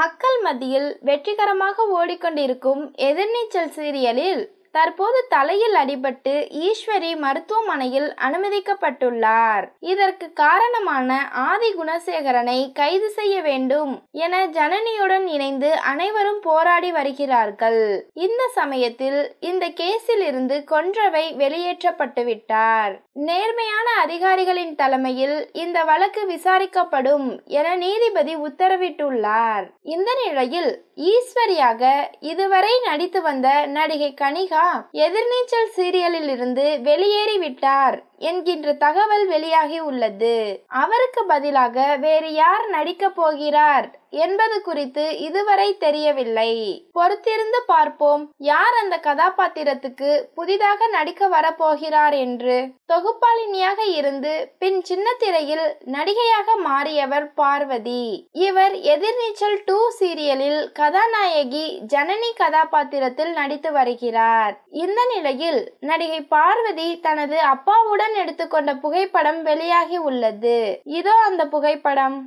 மக்கள் மத்தியில் வெற்றிகரமாக ஓடிக்கொண்டிருக்கும் எதிர்நீச்சல் சீரியலில் தற்போது தலையில் அடிபட்டு ஈஸ்வரி மருத்துவமனையில் அனுமதிக்கப்பட்டுள்ளார். இதற்கு காரணமான ஆதி குணசேகரனை கைது செய்ய வேண்டும் என ஜனனியுடன் இணைந்து அனைவரும் போராடி வருகிறார்கள். இந்த சமயத்தில் இந்த கேஸில் இருந்து கொன்றவை வெளியேற்றப்பட்டு விட்டார். நேர்மையான அதிகாரிகளின் தலைமையில் இந்த வழக்கு விசாரிக்கப்படும் என நீதிபதி உத்தரவிட்டுள்ளார். இந்த நிலையில் ஈஸ்வரியாக இதுவரை நடித்து வந்த நடிகை கனிகா எதிர்நீச்சல் சீரியலில் இருந்து வெளியேறிவிட்டார் என்கின்ற தகவல் வெளியாகி உள்ளது. அவருக்கு பதிலாக வேறு யார் நடிக்க போகிறார் என்பது குறித்து இதுவரை தெரியவில்லை. பொறுத்திருந்து பார்ப்போம் யார் அந்த கதாபாத்திரத்துக்கு புதிதாக நடிக்க வரப்போகிறார் என்று. தொகுப்பாளினியாக இருந்து பின் சின்ன திரையில் நடிகையாக மாறியவர் பார்வதி. இவர் எதிர்நீச்சல் 2 சீரியலில் கதாநாயகி ஜனனி கதாபாத்திரத்தில் நடித்து வருகிறார். இந்த நிலையில் நடிகை பார்வதி தனது அப்பாவுடன் எடுத்துக்கொண்ட புகைப்படம் வெளியாகி உள்ளது. இதோ அந்த புகைப்படம்.